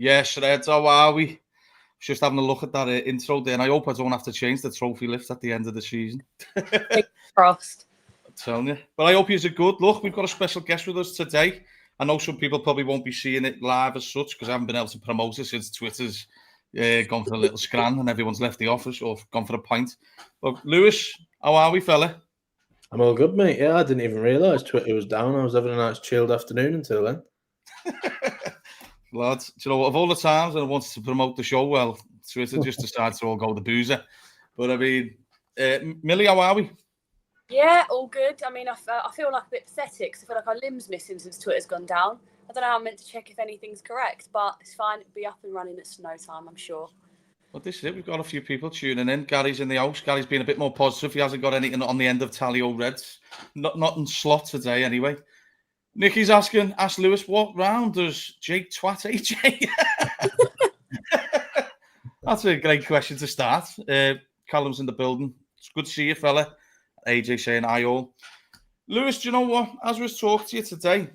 Yeah, Shreds, how are we? Just having a look at that intro there, and I hope I don't have to change the trophy lift at the end of the season. Frost. I'm telling you. But I hope you're good. Look, we've got a special guest with us today. I know some people probably won't be seeing it live as such because I haven't been able to promote it since Twitter's gone for a little scran and everyone's left the office or gone for a pint. But Lewis, how are we, fella? I'm all good, mate. Yeah, I didn't even realise Twitter was down. I was having a nice chilled afternoon until then. Lads, do you know what? Of all the times I wanted to promote the show, well, Twitter just decided to all go the boozer. But I mean, Millie, how are we? Yeah, all good. I mean, I feel like a bit pathetic because I feel like our limb's missing since Twitter's gone down. I don't know how I'm meant to check if anything's correct, but it's fine. It'll be up and running at snow time, I'm sure. Well, this is it. We've got a few people tuning in. Gary's in the house. Gary's been a bit more positive. He hasn't got anything on the end of Tally-O Reds. Not in slot today, anyway. Nicky's ask Lewis, what round does Jake twat AJ? That's a great question to start. Callum's in the building. It's good to see you, fella. AJ saying hi all. Lewis, do you know what? As we was talking to you today,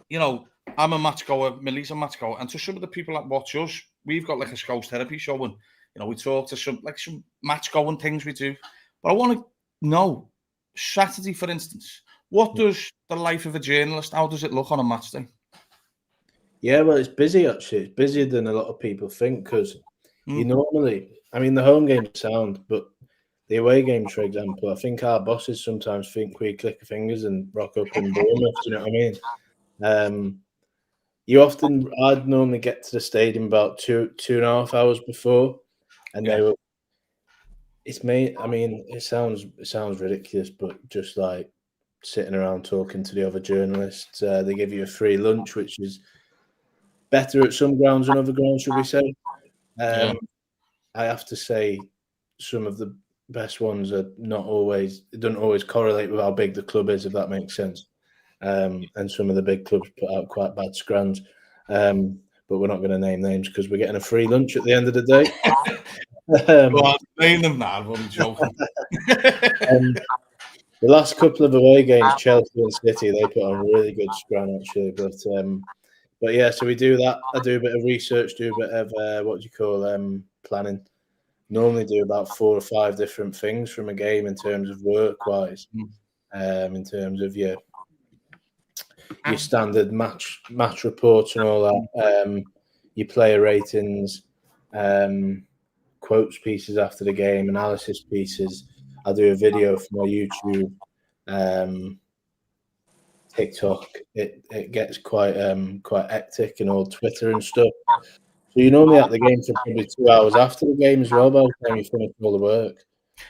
you know, I'm a match goer, Millie's a match goer, and to some of the people that watch us, we've got like a Scouse therapy show, and you know, we talk to some match going things we do. But I want to know, Saturday, for instance, what does the life of a journalist, how does it look on a match day? Yeah, well, it's busy actually. It's busier than a lot of people think because you normally, I mean, the home games sound, but the away games, for example, I think our bosses sometimes think we click our fingers and rock up in Bournemouth. Do you know what I mean? I'd normally get to the stadium about 2.5 hours before, and they were. It's made. I mean, it sounds ridiculous, but just like sitting around talking to the other journalists, they give you a free lunch, which is better at some grounds than other grounds, should we say? I have to say, some of the best ones are not always. It doesn't always correlate with how big the club is, if that makes sense. And some of the big clubs put out quite bad scrans. But we're not going to name names because we're getting a free lunch at the end of the day. Well, name them now. I'm joking. The last couple of away games, Chelsea and City, they put on a really good scran actually. But yeah, so we do that. I do a bit of research, do a bit of planning. Normally do about 4 or 5 different things from a game in terms of work-wise. In terms of your standard match reports and all that, your player ratings, quotes pieces after the game, analysis pieces. I do a video for my YouTube, TikTok. It gets quite hectic and all Twitter and stuff. So you're normally at the game for probably 2 hours after the game as well by the time you finish all the work.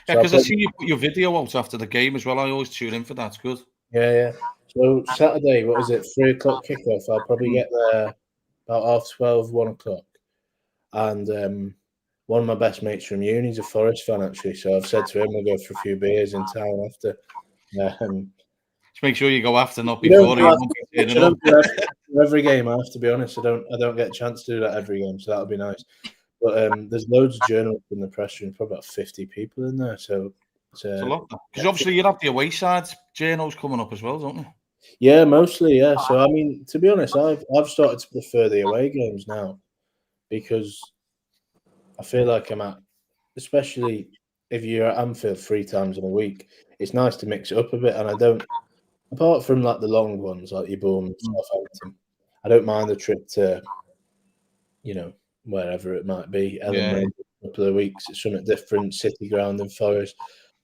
Yeah, because I see you put your video out after the game as well. I always tune in for that. It's good. Yeah. So Saturday, what is it? 3 o'clock kickoff. I'll probably get there about 12:30, 1 o'clock. And one of my best mates from uni is a Forest fan actually. So I've said to him we'll go for a few beers in town after. Just make sure you go after, not before. Every game, I have to be honest. I don't get a chance to do that every game, so that'll be nice. But there's loads of journalists in the press room, probably about 50 people in there. So it's a lot. Because obviously you have the away side journals coming up as well, don't you? Yeah, mostly. Yeah. So I mean, to be honest, I've started to prefer the away games now because I feel like I'm at, especially if you're at Anfield 3 times in a week, it's nice to mix it up a bit. And I don't, apart from like the long ones, like your Bournemouth, Southampton, I don't mind the trip to, you know, wherever it might be. A couple of weeks, it's something different. City ground in Forest.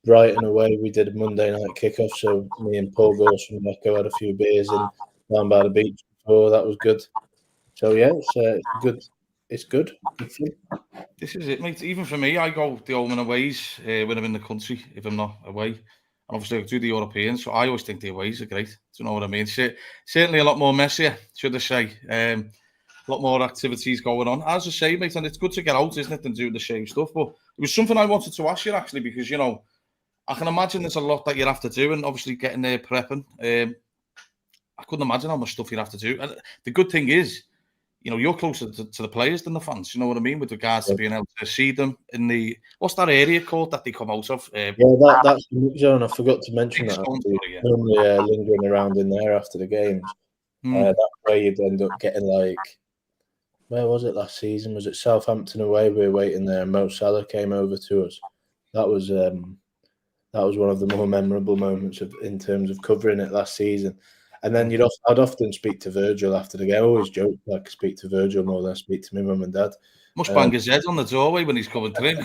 Brighton away, we did a Monday night kickoff. So me and Paul Gorse from Echo had a few beers in down by the beach before. That was good. So yeah, it's good. It's good. This is it, mate. Even for me, I go the home and aways when I'm in the country, if I'm not away. And obviously, I do the Europeans, so I always think the aways are great. Do you know what I mean? Certainly a lot more messier, should I say. A lot more activities going on. As I say, mate, and it's good to get out, isn't it, and do the same stuff. But it was something I wanted to ask you, actually, because, you know, I can imagine there's a lot that you have to do, and obviously getting there prepping. I couldn't imagine how much stuff you'd have to do. And the good thing is, you know, you're closer to the players than the fans. You know what I mean? With regards to being able to see them in the, what's that area called that they come out of? That's the mix zone. I forgot to mention that. Normally lingering around in there after the games. That way you'd end up getting like where was it last season? Was it Southampton away? We were waiting there, and Mo Salah came over to us. That was one of the more memorable moments in terms of covering it last season. And then I'd often speak to Virgil after the game. I always joke I could speak to Virgil more than I speak to my mum and dad. Must bang his head on the doorway when he's coming through.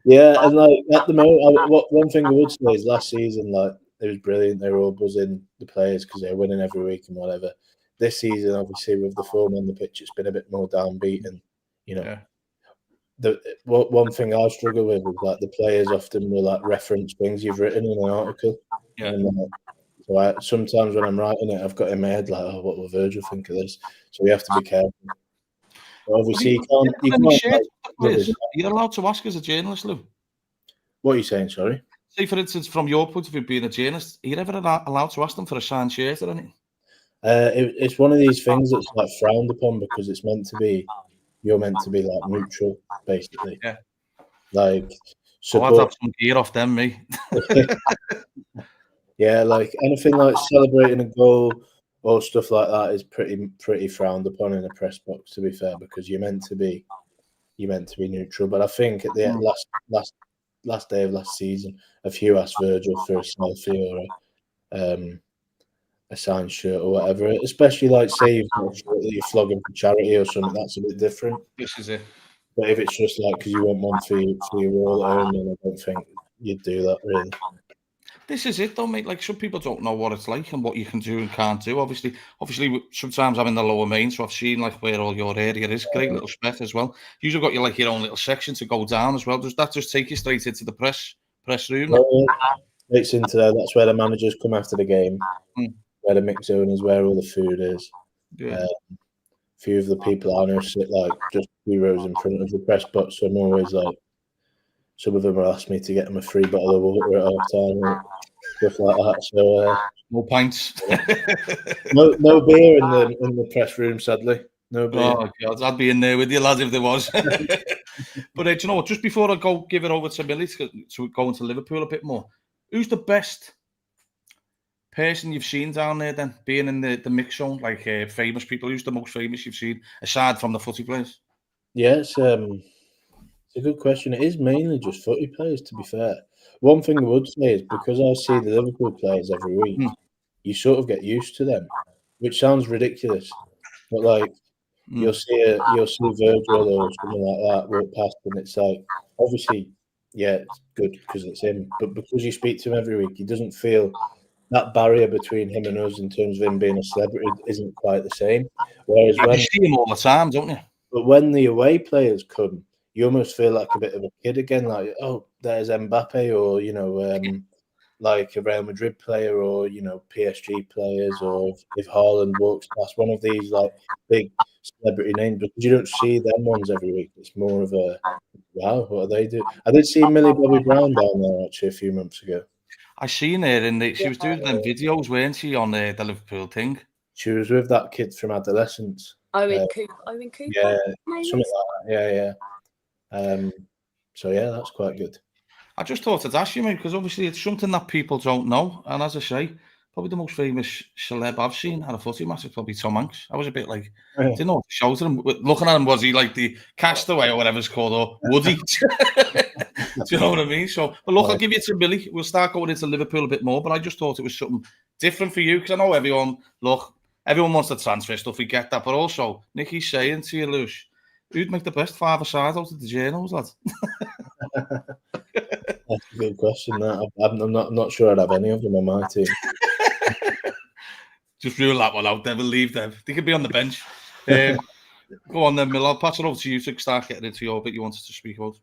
Yeah, and like at the moment, one thing I would say is last season, like it was brilliant. They were all buzzing, the players, because they're winning every week and whatever. This season, obviously, with the form on the pitch, it's been a bit more downbeat, and one thing I struggle with is like the players often will like reference things you've written in an article. Yeah. And, so sometimes when I'm writing it, I've got in my head like, oh, what will Virgil think of this? So we have to be careful. But obviously, You're allowed to ask as a journalist, Lou. What are you saying? Sorry. Say, for instance, from your point of view, being a journalist, are you ever allowed to ask them for a signed shirt or anything? It's one of these things that's like frowned upon because it's meant to be. You're meant to be like neutral, basically. Yeah. Like, I'd have some gear off them, me. Yeah, like anything like celebrating a goal or stuff like that is pretty frowned upon in a press box. To be fair, because you're meant to be neutral. But I think at the last day of last season, a few asked Virgil for a selfie or a signed shirt or whatever. Especially like say you're flogging for charity or something, that's a bit different. This is it. But if it's just like because you want one for your wall at home, then I don't think you'd do that really. This is it, though, mate. Like, some people don't know what it's like and what you can do and can't do. Obviously, sometimes I'm in the lower main, so I've seen like where all your area is. Great little spec as well. You've got your own little section to go down as well. Does that just take you straight into the press room? It's into there. That's where the managers come after the game. Where the mix zone is, where all the food is. Yeah. A few of the people I know sit like just 2 rows in front of the press box, so I'm always like. Some of them will ask me to get them a free bottle of water at half time and stuff like that. So no pints. no beer in the press room, sadly. No beer. Oh God, I'd be in there with you, lads, if there was. But do you know what? Just before I give it over to Millie to go into Liverpool a bit more, who's the best person you've seen down there? Then being in the mix zone, like famous people. Who's the most famous you've seen aside from the footy players? Yeah, it's a good question. It is mainly just footy players, to be fair. One thing I would say is because I see the Liverpool players every week, you sort of get used to them, which sounds ridiculous. But like you'll see Virgil or something like that walk past, and it's like obviously, yeah, it's good because it's him. But because you speak to him every week, he doesn't feel that barrier between him and us in terms of him being a celebrity isn't quite the same. Whereas you see him all the time, don't you? But when the away players come, you almost feel like a bit of a kid again, like, oh, there's Mbappe or, like a Real Madrid player or, PSG players, or if Haaland walks past one of these like big celebrity names, because you don't see them ones every week. It's more of a, wow, what do they do? I did see Millie Bobby Brown down there actually a few months ago. I seen her and she was doing them videos, weren't she, on the Liverpool thing? She was with that kid from Adolescence. Owen Cooper. Yeah, something like that. Yeah. So yeah, that's quite good. I just thought I'd ask you, mate, because obviously it's something that people don't know. And as I say, probably the most famous celeb I've seen at a footy match is probably Tom Hanks. I was a bit like, didn't know what to shout at him. Looking at him, was he like the Castaway or whatever it's called, or Woody? Do you know what I mean? So, but look, I'll give you to Billy. We'll start going into Liverpool a bit more, but I just thought it was something different for you, because I know everyone wants the transfer stuff, we get that, but also, Nicky's saying to you, Lewis, who'd make the best 5-a-side out of the journals, lad? That's a good question. I'm not sure I'd have any of them on my team. Just rule that one out. Never leave them. They could be on the bench. Go on then, Mill. I'll pass it over to you to start getting into your bit you wanted to speak about.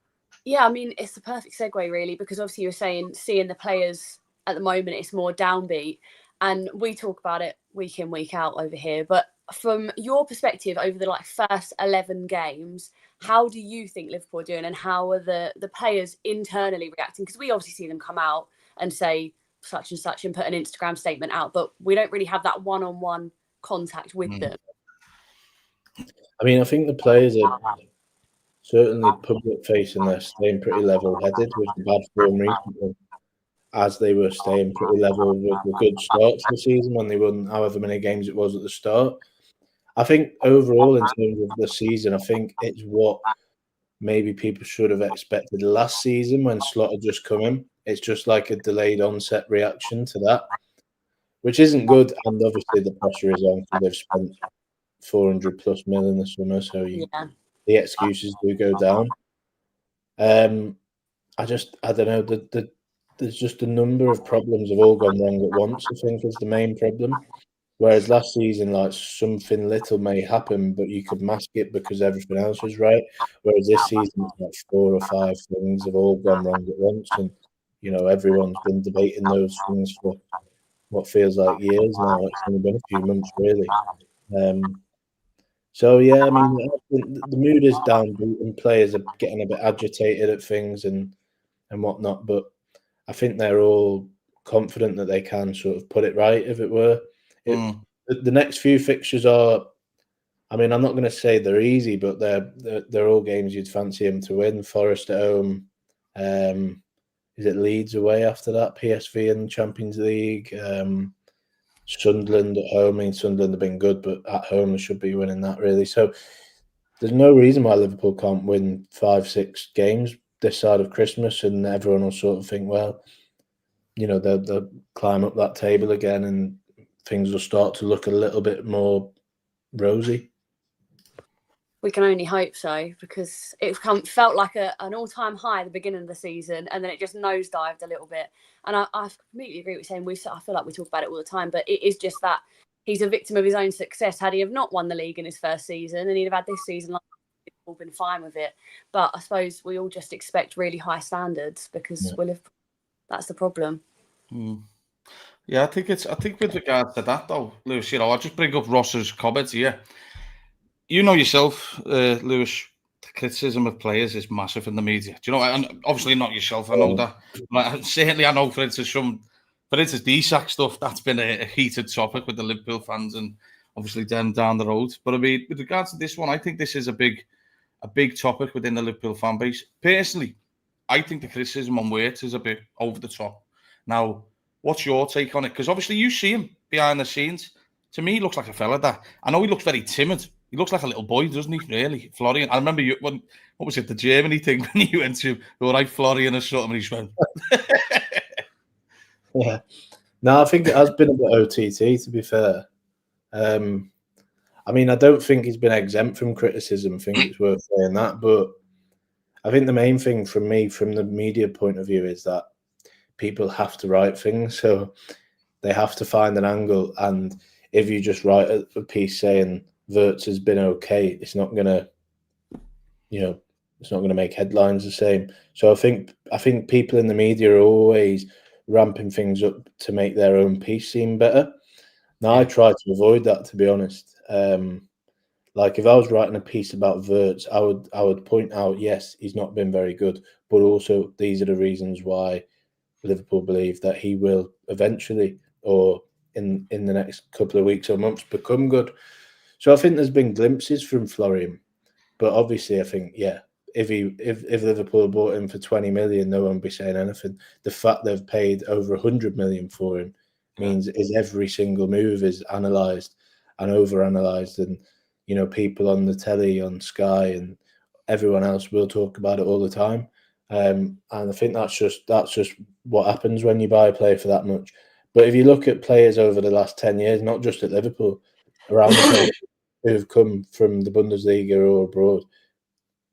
Yeah, I mean, it's the perfect segue, really, because obviously you're saying seeing the players at the moment, it's more downbeat. And we talk about it week in, week out over here. But from your perspective, over the first 11 games, how do you think Liverpool are doing, and how are the players internally reacting? Because we obviously see them come out and say such and such and put an Instagram statement out, but we don't really have that one-on-one contact with them. I mean, I think the players are certainly public facing. They're staying pretty level-headed with the bad form recently, as they were staying pretty level with the good start to the season when they won however many games it was at the start. I think overall, in terms of the season, I think it's what maybe people should have expected last season when Slot had just come in. It's just like a delayed onset reaction to that, which isn't good. And obviously, the pressure is on because they've spent 400 plus mil in the summer, so the excuses do go down. I don't know. There's just a number of problems have all gone wrong at once, I think, is the main problem. Whereas last season, like, something little may happen, but you could mask it because everything else was right. Whereas this season, it's like 4 or 5 things have all gone wrong at once. And, everyone's been debating those things for what feels like years now. It's only been a few months, really. So, yeah, I mean, the mood is downbeat and players are getting a bit agitated at things and whatnot. But I think they're all confident that they can sort of put it right, if it were. The next few fixtures are, I mean, I'm not going to say they're easy, but they're all games you'd fancy him to win. Forest at home. Is it Leeds away after that? PSV in the Champions League. Sunderland at home. I mean, Sunderland have been good, but at home they should be winning that, really. So there's no reason why Liverpool can't win 5-6 games this side of Christmas, and everyone will sort of think, well, they'll climb up that table again and things will start to look a little bit more rosy. We can only hope so, because it felt like an all-time high at the beginning of the season, and then it just nosedived a little bit. And I completely agree with saying I feel like we talk about it all the time, but it is just that he's a victim of his own success. Had he have not won the league in his first season, and he'd have had this season, we've all been fine with it. But I suppose we all just expect really high standards because that's the problem. Yeah, I think with regard to that though, Lewis, I'll just bring up Ross's comments here. You know yourself, Lewis, the criticism of players is massive in the media. Do you know? And obviously not yourself. I know that. Like, certainly, I know, for instance, the Isak stuff, that's been a heated topic with the Liverpool fans and obviously them down the road. But I mean, with regards to this one, I think this is a big topic within the Liverpool fan base. Personally, I think the criticism on Wirtz is a bit over the top. Now, what's your take on it? Because obviously you see him behind the scenes. To me, he looks like a fella that I know he looks very timid. He looks like a little boy, doesn't he? Really, Florian. I remember what was it, the Germany thing when you went to, all right, Florian or something, and he just went. Yeah. No, I think it has been a bit OTT, to be fair. I mean, I don't think he's been exempt from criticism. I think it's worth saying that. But I think the main thing from me, from the media point of view, is that people have to write things. So they have to find an angle. And if you just write a piece saying Wirtz has been okay, it's not going to, it's not going to make headlines the same. So I think people in the media are always ramping things up to make their own piece seem better. Now, I try to avoid that, to be honest. Like, if I was writing a piece about Wirtz, I would point out, yes, he's not been very good, but also these are the reasons why Liverpool believe that he will eventually, or in the next couple of weeks or months, become good. So I think there's been glimpses from Florian, but obviously I think, if Liverpool bought him for 20 million, no one would be saying anything. The fact they've paid over 100 million for him means every single move is analysed and overanalyzed, and people on the telly, on Sky, and everyone else will talk about it all the time. And I think that's just what happens when you buy a player for that much. But if you look at players over the last 10 years, not just at Liverpool, around the place who have come from the Bundesliga or abroad,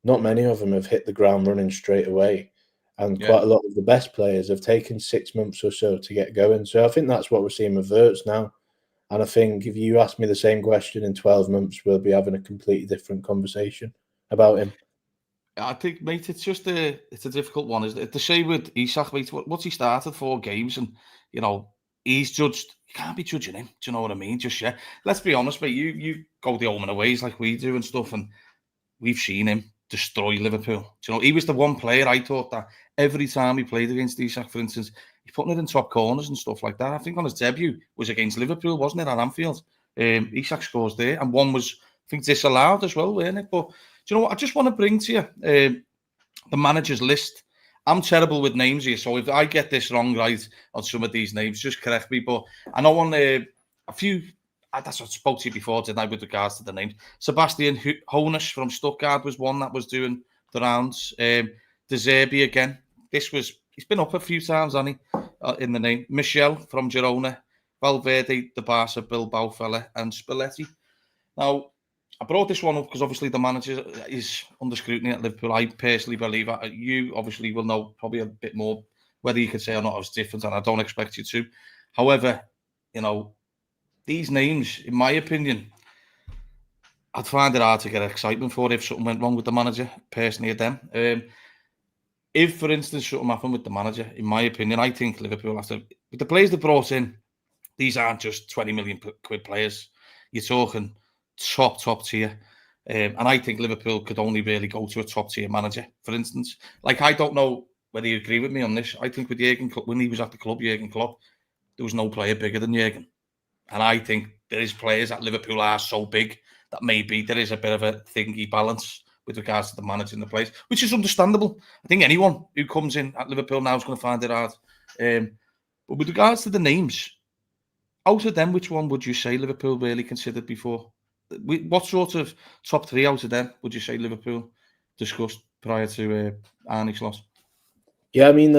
not many of them have hit the ground running straight away. And quite a lot of the best players have taken 6 months or so to get going. So I think that's what we're seeing with Wirtz now. And I think if you ask me the same question in 12 months, we'll be having a completely different conversation about him. I think, mate, it's a difficult one, isn't it? The same with Isak, mate. What's he started 4 games, and he's judged. You can't be judging him. Do you know what I mean? Just let's be honest, mate. You go the home and aways like we do and stuff, and we've seen him destroy Liverpool. Do you know, he was the one player I thought that every time he played against Isak, for instance, he's putting it in top corners and stuff like that. I think on his debut was against Liverpool, wasn't it, at Anfield? Isak scores there, and one was, I think, disallowed as well, weren't it? But do you know what? I just want to bring to you the manager's list. I'm terrible with names here, so if I get this wrong, right, on some of these names, just correct me. But I know on a few that's what I spoke to you before, didn't I, with regards to the names. Sebastian Hoeneß from Stuttgart was one that was doing the rounds. De Zerbi again. He's been up a few times, hasn't he, in the name. Michel from Girona. Valverde, the Barca Bilbao fella, and Spalletti. Now, I brought this one up because obviously the manager is under scrutiny at Liverpool. I personally believe that. You obviously will know probably a bit more whether you could say or not it's different, and I don't expect you to. However, these names, in my opinion, I'd find it hard to get excitement for if something went wrong with the manager, personally, at them. If, for instance, something happened with the manager, in my opinion, I think Liverpool have to... With the players they brought in, these aren't just 20 million quid players. You're talking top tier. And I think Liverpool could only really go to a top tier manager, for instance. Like, I don't know whether you agree with me on this. I think with Jurgen Klopp, when he was at the club, Jurgen Klopp, there was no player bigger than Jurgen. And I think there is players at Liverpool are so big that maybe there is a bit of a thingy balance with regards to the manager and the players, which is understandable. I think anyone who comes in at Liverpool now is going to find it hard. But with regards to the names, out of them, which one would you say Liverpool really considered before? What sort of top three out of them would you say Liverpool discussed prior to Arne Slot? Yeah, I mean,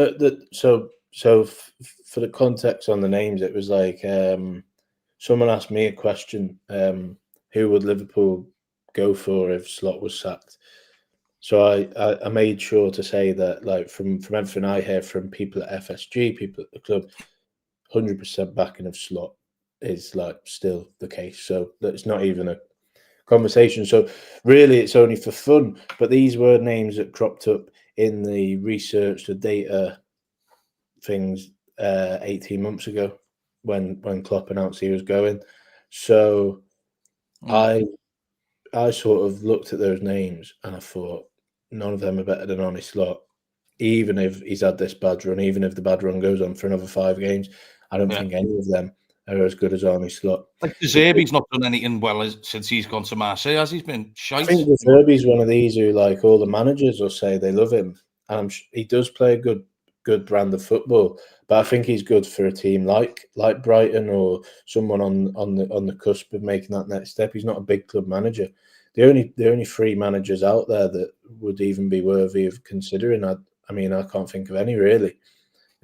so for the context on the names, it was like someone asked me a question: who would Liverpool go for if Slot was sacked? So I made sure to say that, like, from everything I hear from people at FSG, people at the club, 100% backing of Slot is like still the case. So that's not even a conversation. So really, it's only for fun. But these were names that cropped up in the research, the data things 18 months ago when Klopp announced he was going. So I sort of looked at those names and I thought none of them are better than Arne Slot. Even if he's had this bad run, even if the bad run goes on for another 5 games, I don't think any of them are as good as Arne Slot. Like De Zerbi's not done anything well since he's gone to Marseille, has he? Been shite. I think De Zerbi's one of these who, like, all the managers will say they love him, and he does play a good brand of football. But I think he's good for a team like Brighton or someone on the cusp of making that next step. He's not a big club manager. The only 3 managers out there that would even be worthy of considering. I mean, I can't think of any really.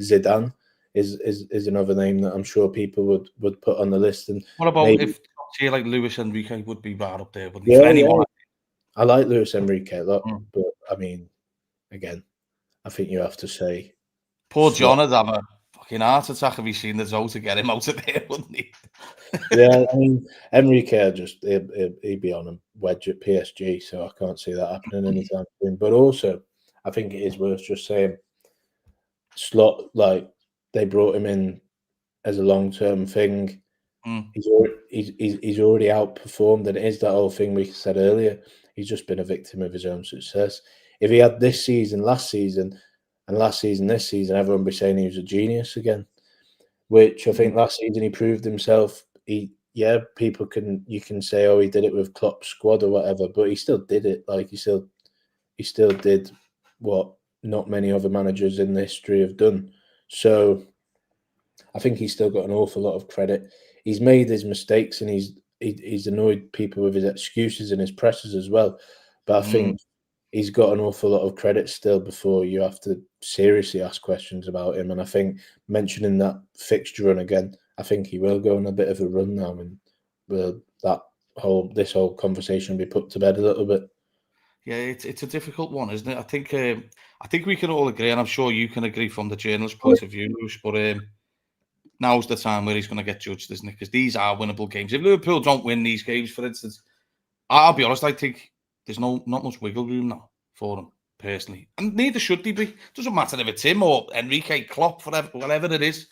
Zidane is another name that I'm sure people would put on the list. And what about if like Luis Enrique would be right up there? Wouldn't he? For anyone? Yeah. I like Luis Enrique a lot, but I mean, again, I think you have to say poor John would have a fucking heart attack if he's seen the Zoe to get him out of there, wouldn't he? Yeah, I mean, Enrique he'd be on a wedge at PSG, so I can't see that happening anytime soon. But also, I think it is worth just saying, Slot, like, they brought him in as a long-term thing. He's already outperformed, and it is that whole thing we said earlier. He's just been a victim of his own success. If he had this season, last season, and last season, this season, everyone would be saying he was a genius again. Which I think last season he proved himself. People can say, oh, he did it with Klopp's squad or whatever, but he still did it. Like, he still did what not many other managers in the history have done. So I think he's still got an awful lot of credit. He's made his mistakes and he's annoyed people with his excuses and his presses as well. But I think he's got an awful lot of credit still before you have to seriously ask questions about him. And I think mentioning that fixture run again, I think he will go on a bit of a run now, and this whole conversation will be put to bed a little bit. Yeah, it's a difficult one, isn't it? I think we can all agree, and I'm sure you can agree from the journalist point of view, Lewis, but now's the time where he's going to get judged, isn't it? Because these are winnable games. If Liverpool don't win these games, for instance, I'll be honest, I think there's not much wiggle room now for them, personally. And neither should they be. Doesn't matter if it's him or Enrique, Klopp, whatever it is.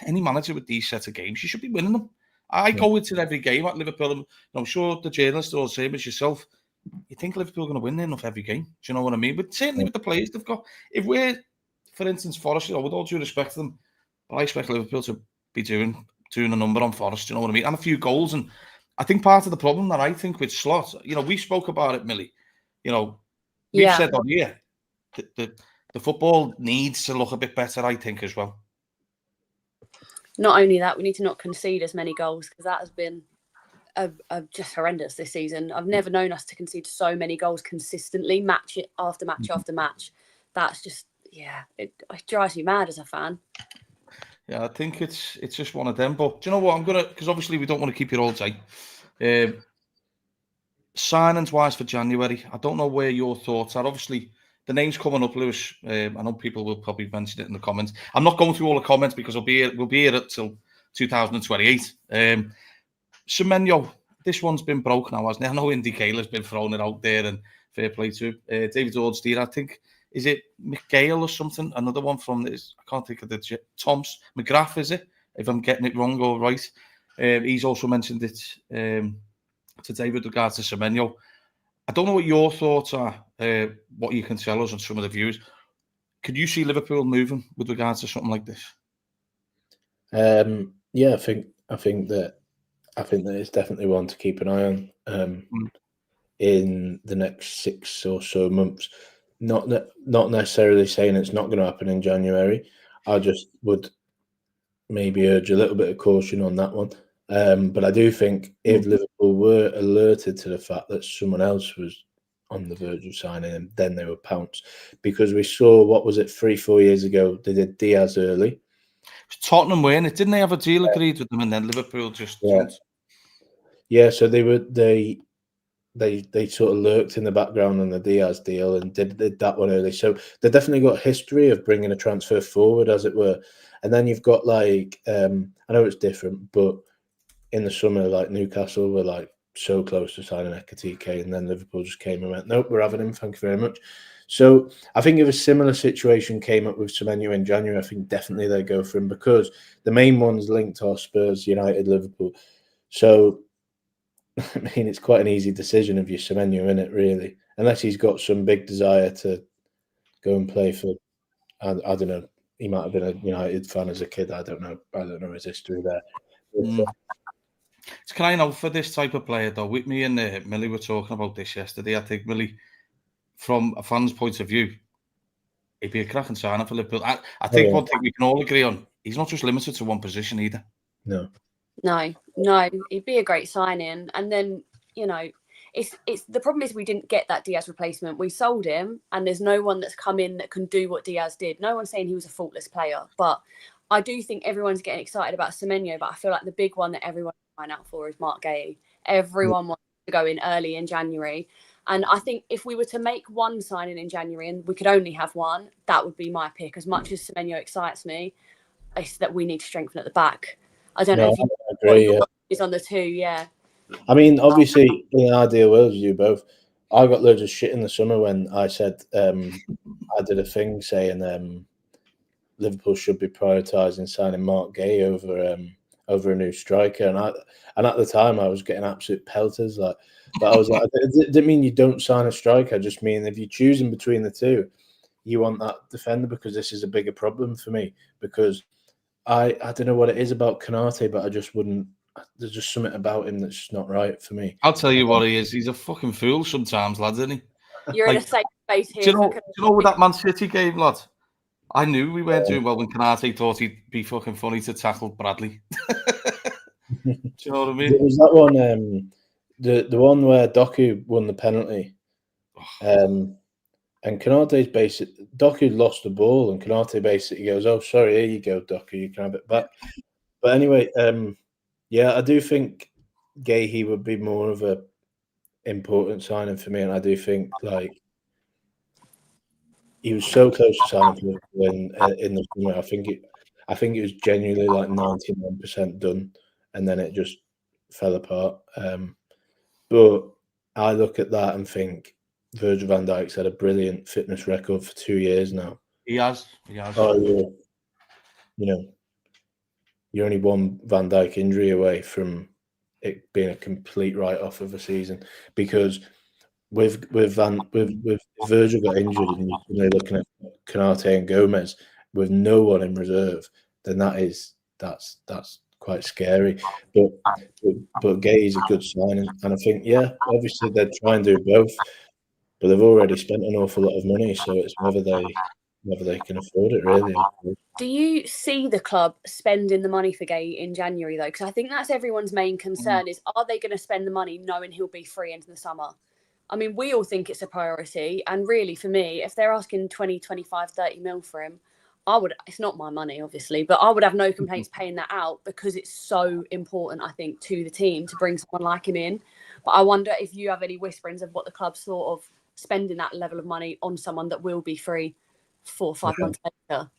Any manager with these sets of games, you should be winning them. I go into every game at Liverpool, and I'm sure the journalists are all the same as yourself. You think Liverpool are going to win enough every game? Do you know what I mean? But certainly with the players they've got, if we're, for instance, Forest, with all due respect to them, but I expect Liverpool to be doing a number on Forest. Do you know what I mean? And a few goals. And I think part of the problem that I think with Slot, we spoke about it, Millie. We've said on here the football needs to look a bit better, I think, as well. Not only that, we need to not concede as many goals, because that has been just horrendous this season. I've never known us to concede so many goals consistently, match it after match after match. That's just, it drives me mad as a fan. Yeah, I think it's just one of them. But do you know what? Because obviously we don't want to keep it all day. Signings wise for January, I don't know where your thoughts are. Obviously, the name's coming up, Lewis. I know people will probably mention it in the comments. I'm not going through all the comments because we'll be here until 2028. Semenyo, this one's been broke now, hasn't it? I know Indy Kayla's been throwing it out there, and fair play to David Ordsdeer. I think, is it McGale or something? Another one from this, I can't think of the Tom's McGrath, is it? If I'm getting it wrong or right. He's also mentioned it today with regards to Semenyo. I don't know what your thoughts are, what you can tell us on some of the views. Could you see Liverpool moving with regards to something like this? Yeah, I think that it's definitely one to keep an eye on in the next 6 or so months. Not necessarily saying it's not going to happen in January. I just would maybe urge a little bit of caution on that one. But I do think if Liverpool were alerted to the fact that someone else was on the verge of signing him, then they would pounce. Because we saw, what was it, 3-4 years ago, they did Diaz early. Tottenham weren't it? Didn't they have a deal agreed with them, and then Liverpool just jumped? Yeah, so they sort of lurked in the background on the Diaz deal and did that one early. So they definitely got history of bringing a transfer forward, as it were. And then you've got I know it's different, but in the summer, Newcastle were so close to signing Ekitike, and then Liverpool just came and went, nope, we're having him, thank you very much. So I think if a similar situation came up with Semenyo in January, I think definitely they'd go for him, because the main ones linked are Spurs, United, Liverpool. So, I mean, it's quite an easy decision if you're Semenyo, isn't it, really? Unless he's got some big desire to go and play for, I don't know, he might have been a United fan as a kid. I don't know his history there. It's crying out for this type of player, though. With me and Millie were talking about this yesterday. I think, Millie, from a fan's point of view, he'd be a cracking signing for Liverpool. I think one thing we can all agree on, he's not just limited to one position either. No, he'd be a great signing. And then, it's the problem is we didn't get that Diaz replacement. We sold him, and there's no one that's come in that can do what Diaz did. No one's saying he was a faultless player, but I do think everyone's getting excited about Semenyo. But I feel like the big one that everyone's crying out for is Mark Gay. Everyone wants to go in early in January. And I think if we were to make one signing in January and we could only have one, that would be my pick. As much as Semenyo excites me, it's that we need to strengthen at the back. I don't know if you agree. Is on the two, yeah. I mean, obviously, in an ideal world, you both. I got loads of shit in the summer when I said I did a thing saying Liverpool should be prioritising signing Mark Gay over a new striker, and at the time I was getting absolute pelters. But I was like, it didn't mean you don't sign a striker. I just mean if you're choosing between the two, you want that defender, because this is a bigger problem for me. Because I don't know what it is about Konate, but I just wouldn't. There's just something about him that's just not right for me. I'll tell you what he is. He's a fucking fool sometimes, lads, isn't he? You're in a safe space here. Do you know with that Man City game, lad? I knew we weren't doing well when Konate thought he'd be fucking funny to tackle Bradley. Do you know what I mean? There was that one, the one where Doku won the penalty, and Konate's Doku lost the ball, and Konate basically goes, "Oh, sorry, here you go, Doku, you can have it back." But anyway, yeah, I do think Gahey would be more of a important signing for me, and I do think he was so close to signing for in the summer. I think it was genuinely 99% done, and then it just fell apart. But I look at that and think Virgil van Dijk's had a brilliant fitness record for 2 years now. He has. Oh, you're only one Van Dijk injury away from it being a complete write-off of a season, because with Virgil got injured and you're looking at Konate and Gomez with no one in reserve, then that's quite scary. But Gay's a good signing, and I think obviously they'd try and do both, but they've already spent an awful lot of money, so it's whether they whether they can afford it, really. Do you see the club spending the money for Gay in January, though? Because I think that's everyone's main concern is, are they going to spend the money knowing he'll be free into the summer? I mean, we all think it's a priority. And really, for me, if they're asking 20, 25, 30 mil for him, it's not my money, obviously, but I would have no complaints paying that out because it's so important, I think, to the team to bring someone like him in. But I wonder if you have any whisperings of what the club's thought of spending that level of money on someone that will be free 4 or 5 months later.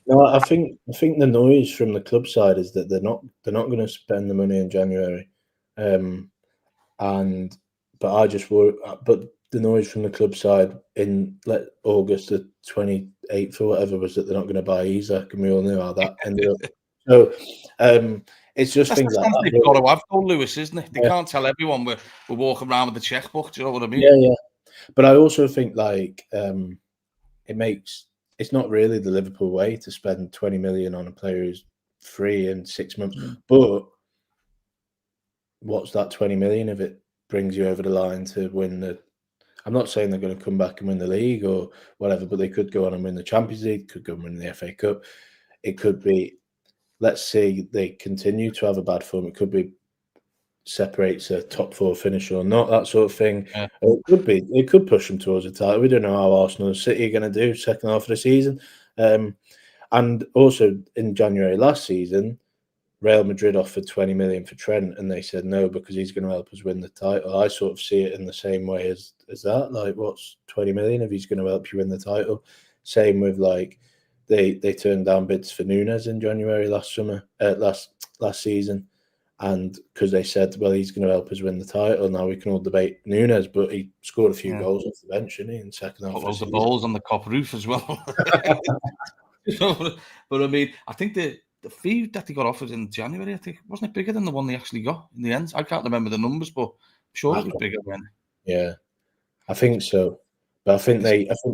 No, I think the noise from the club side is that they're not going to spend the money in January, but I just worry. But the noise from the club side in August the 28th or whatever was that they're not going to buy Isaac, and we all knew how that ended up. So it's just things like that. They've got to have though, Lewis, isn't it? They can't tell everyone we're walking around with the checkbook. Do you know what I mean? Yeah. But I also think it's not really the Liverpool way to spend 20 million on a player who's free in 6 months. But what's that 20 million if it brings you over the line to win the? I'm not saying they're going to come back and win the league or whatever, but they could go on and win the Champions League, could go and win the FA Cup. It could be, let's say they continue to have a bad form. It could be separates a top 4 finish or not, that sort of thing. Yeah. It could push them towards a title. We don't know how Arsenal and City are going to do second half of the season. And also in January last season, Real Madrid offered 20 million for Trent, and they said no because he's going to help us win the title. I sort of see it in the same way as that. Like, what's 20 million if he's going to help you win the title? Same with they turned down bids for Nunes in January last season. And because they said, well, he's going to help us win the title. Now we can all debate Nunes, but he scored a few goals off the bench, didn't he, in second half. Loads of balls on the Kop roof as well. But I mean, I think the fee that they got offered in January, I think, wasn't it bigger than the one they actually got in the end? I can't remember the numbers, but I'm sure it was bigger then. Yeah, I think so. But I think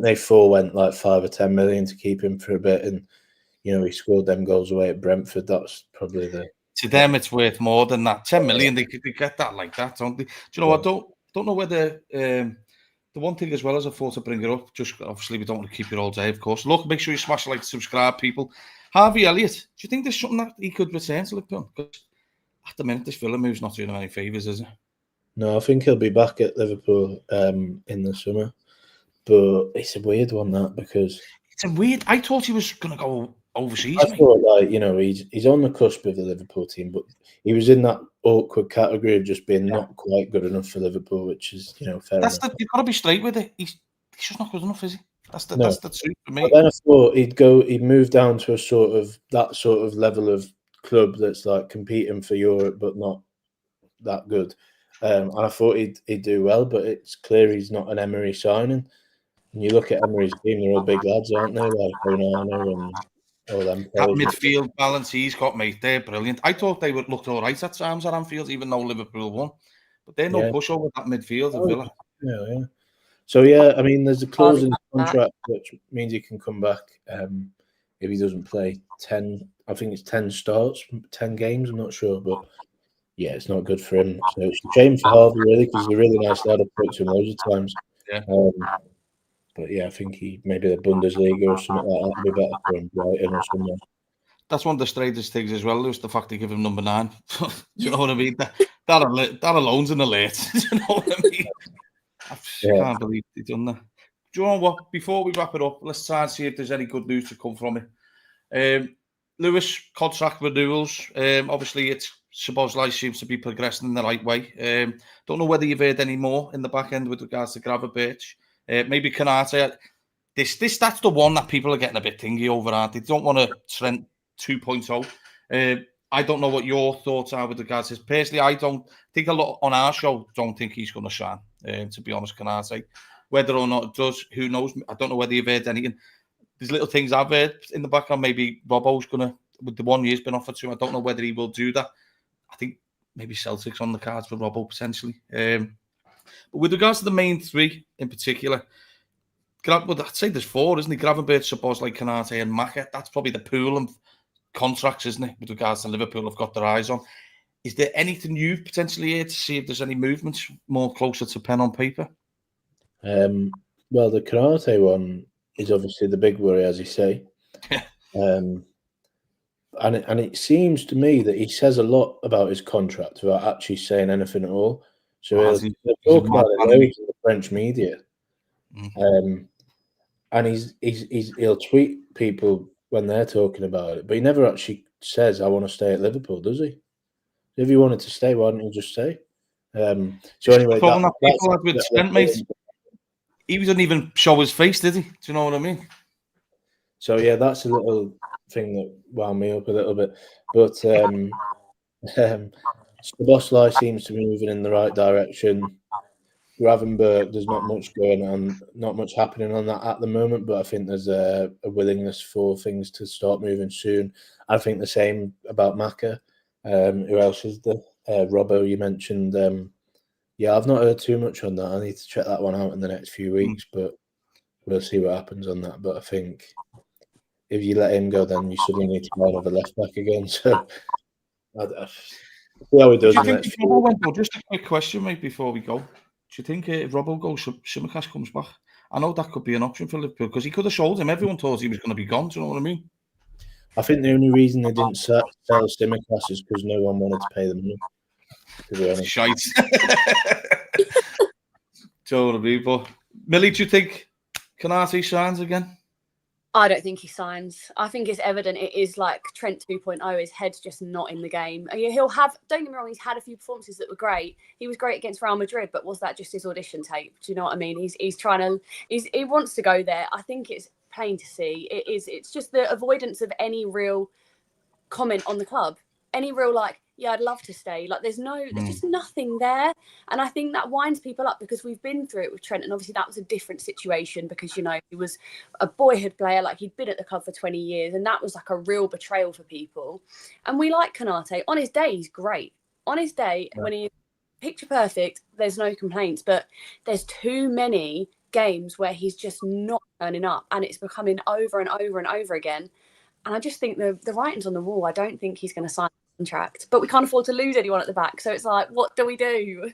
they forewent like 5 or 10 million to keep him for a bit, and he scored them goals away at Brentford. That's probably to them, it's worth more than that. 10 million, they get that like that, don't they? Do you know? I don't know whether the one thing as well as I thought to bring it up. Just obviously, we don't want to keep you all day, of course. Look, make sure you smash like, subscribe, people. Harvey Elliott, do you think there's something that he could return to Liverpool? Because at the minute, this Villa move's not doing him any favours, is it? No, I think he'll be back at Liverpool in the summer, but it's a weird one because it's a weird. I thought he was going to go overseas. I thought he's on the cusp of the Liverpool team, but he was in that awkward category of just being not quite good enough for Liverpool, which is fair enough. You've got to be straight with it. He's just not good enough, is he? That's the truth for me. But then I thought he'd move down to that sort of level of club that's like competing for Europe but not that good. And I thought he'd do well, but it's clear he's not an Emery signing. And you look at Emery's team; they're all big lads, aren't they? Like Onana and all them. That midfield balance he's got, mate, they're brilliant. I thought they would look all right at times at Anfield, even though Liverpool won. But they're no pushover that midfield of Villa. Yeah. So I mean, there's a clause in the contract which means he can come back if he doesn't play 10. I think it's 10 starts, 10 games. I'm not sure, but yeah, it's not good for him. So it's a shame for Harvey, really, because he's a really nice lad. I've talked to him loads of times. Yeah. But yeah, I think maybe the Bundesliga or something like that would be better for him, Brighton or somewhere. That's one of the strangest things as well, Lewis, the fact they give him number 9. Do you know what I mean? That alone's an alert. Do you know what I mean? I can't believe they've done that. Do you know what? Before we wrap it up, let's try and see if there's any good news to come from it. Lewis, contract renewals. Obviously, it's Szoboszlai seems to be progressing in the right way. Don't know whether you've heard any more in the back end with regards to Gravenberch. Maybe Konate. That's the one that people are getting a bit thingy over, aren't they? They don't want to Trent 2.0. I don't know what your thoughts are with regards to this. Personally, I don't think a lot on our show. Don't think he's going to shine. To be honest, Konate. Whether or not it does, who knows? I don't know whether you've heard anything. There's little things I've heard in the background. Maybe Robbo's going to, with the 1 year's been offered to him. I don't know whether he will do that. I think maybe Celtic's on the cards for Robbo potentially. But with regards to the main 3 in particular, I'd say there's 4, isn't he? Gravenberch, Szoboszlai, Konate, and Maka. That's probably the pool of contracts, isn't it? With regards to Liverpool, have got their eyes on. Is there anything you've potentially heard to see if there's any movements more closer to pen on paper? Well, the Konate one, is obviously the big worry, as you say. And it seems to me that he says a lot about his contract without actually saying anything at all. So he'll talk about it loads in the French media, and he'll tweet people when they're talking about it, but he never actually says, "I want to stay at Liverpool," does he? If he wanted to stay, why didn't he just stay? So anyway, mate. He didn't even show his face, did he? Do you know what I mean? So yeah, that's a little thing that wound me up a little bit. But Szoboszlai seems to be moving in the right direction. Gravenberg, there's not much going on, not much happening on that at the moment, but I think there's a willingness for things to start moving soon. I think the same about Maka. Who else is there? Robbo, you mentioned. Yeah, I've not heard too much on that. I need to check that one out in the next few weeks, but we'll see what happens on that. But I think if you let him go, then you suddenly need to buy another left back again. So see how he does. Just a quick question, mate, before we go. Do you think if Robbo goes, Tsimikas comes back? I know that could be an option for Liverpool because he could have sold him. Everyone thought he was going to be gone. Do you know what I mean? I think the only reason they didn't sell Tsimikas is because no one wanted to pay them money. Shite. Totally. But Millie, do you think Konate signs again? I don't think he signs. I think it's evident it is like Trent 2.0. His head's just not in the game. He'll have, don't get me wrong, he's had a few performances that were great. He was great against Real Madrid, but was that just his audition tape? Do you know what I mean? He's trying to, he wants to go there. I think it's plain to see. It's just the avoidance of any real comment on the club. Any real like, yeah, I'd love to stay. Like there's just nothing there. And I think that winds people up because we've been through it with Trent. And obviously that was a different situation because, you know, he was a boyhood player. Like he'd been at the club for 20 years. And that was like a real betrayal for people. And we like Konate. On his day, he's great. On his day, when he's picture perfect, there's no complaints. But there's too many games where he's just not turning up. And it's becoming over and over and over again. And I just think the writing's on the wall. I don't think he's going to sign a contract. But we can't afford to lose anyone at the back. So it's like, what do we do?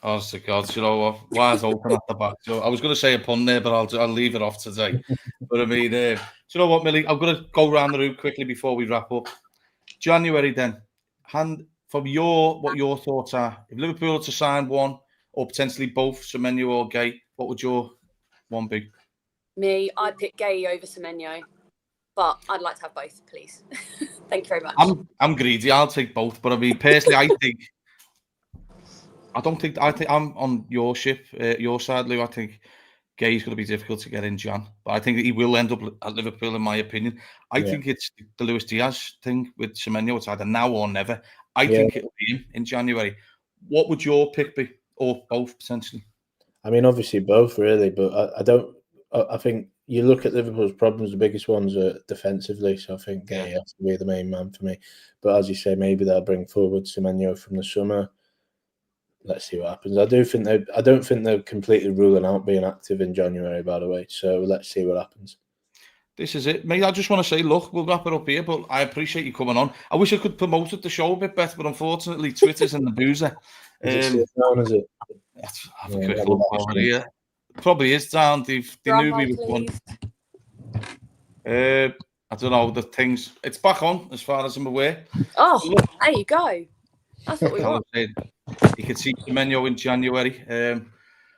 Honest to God, you know what? Wide open at the back. So I was going to say a pun there, but I'll leave it off today. But I mean, do you know what, Millie? I'm going to go around the room quickly before we wrap up. January then. From what your thoughts are. If Liverpool had to sign one or potentially both, Semenyo or Gay, what would your one be? Me, I'd pick Gay over Semenyo. But I'd like to have both, please. Thank you very much. I'm greedy. I'll take both. But I mean, personally, I think I'm on your ship, your side, Lou. I think Gay's going to be difficult to get in Jan. But I think he will end up at Liverpool, in my opinion. I think it's the Luis Diaz thing with Semenyo. It's either now or never. I think it'll be him in January. What would your pick be? Or both, potentially? I mean, obviously both, really. But I think you look at Liverpool's problems, the biggest ones are defensively. So I think Gay has to be the main man for me. But as you say, maybe they'll bring forward Semenyo from the summer. Let's see what happens. I don't think they're completely ruling out being active in January, by the way. So let's see what happens. This is it, mate. I just want to say, look, we'll wrap it up here, but I appreciate you coming on. I wish I could promote the show a bit better, but unfortunately, Twitter's in the boozer. Is it down, is it? Let's have a quick look over here. Probably is down. They knew we were one. I don't know the things. It's back on, as far as I'm aware. Oh, there you go. That's what we want. You can see Semenyo in January.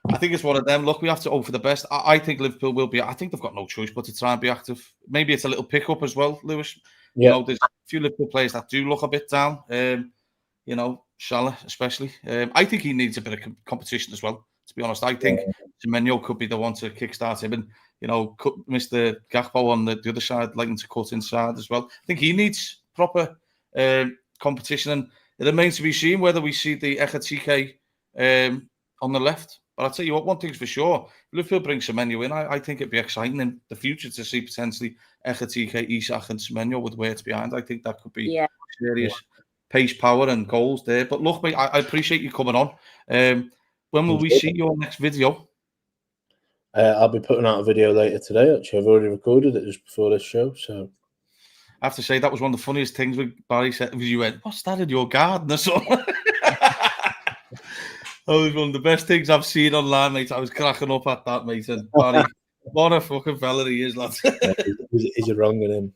I think it's one of them. Look, we have to hope for the best. I think Liverpool will be. I think they've got no choice but to try and be active. Maybe it's a little pickup as well, Lewis. Yeah. You know, there's a few Liverpool players that do look a bit down. You know, Salah especially. I think he needs a bit of competition as well. To be honest, I think Semenyo could be the one to kickstart him, and you know, Mr. Gakpo on the other side, liking to cut inside as well. I think he needs proper competition, and it remains to be seen whether we see the Ekatike on the left. But I'll tell you what, one thing's for sure: if Liverpool brings Semenyo in, I think it'd be exciting in the future to see potentially Ekatike, Isak, and Semenyo with Wirtz behind. I think that could be serious pace, power, and goals there. But look, mate, I appreciate you coming on. When will we see your next video? I'll be putting out a video later today. Actually, I've already recorded it just before this show. So I have to say that was one of the funniest things when Barry said, "You went, what's that in your garden or something?" That was one of the best things I've seen online, mate. I was cracking up at that, mate. And Barry, What a fucking fella he is, lad. Is it wrong in him?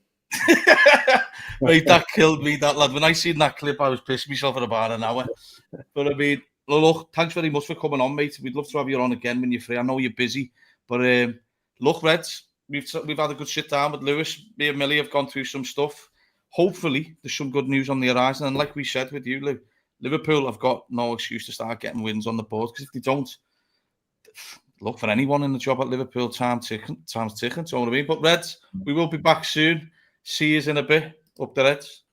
Mate, that killed me, that lad. When I seen that clip, I was pissing myself for about an hour. But I mean, look, thanks very much for coming on, mate. We'd love to have you on again when you're free. I know you're busy, but look, Reds, we've had a good sit down with Lewis. Me and Millie have gone through some stuff. Hopefully, there's some good news on the horizon. And like we said with you, Lou, Liverpool have got no excuse to start getting wins on the board, because if they don't, look for anyone in the job at Liverpool, time's ticking, do you know what I mean? But Reds, we will be back soon. See you in a bit. Up the Reds.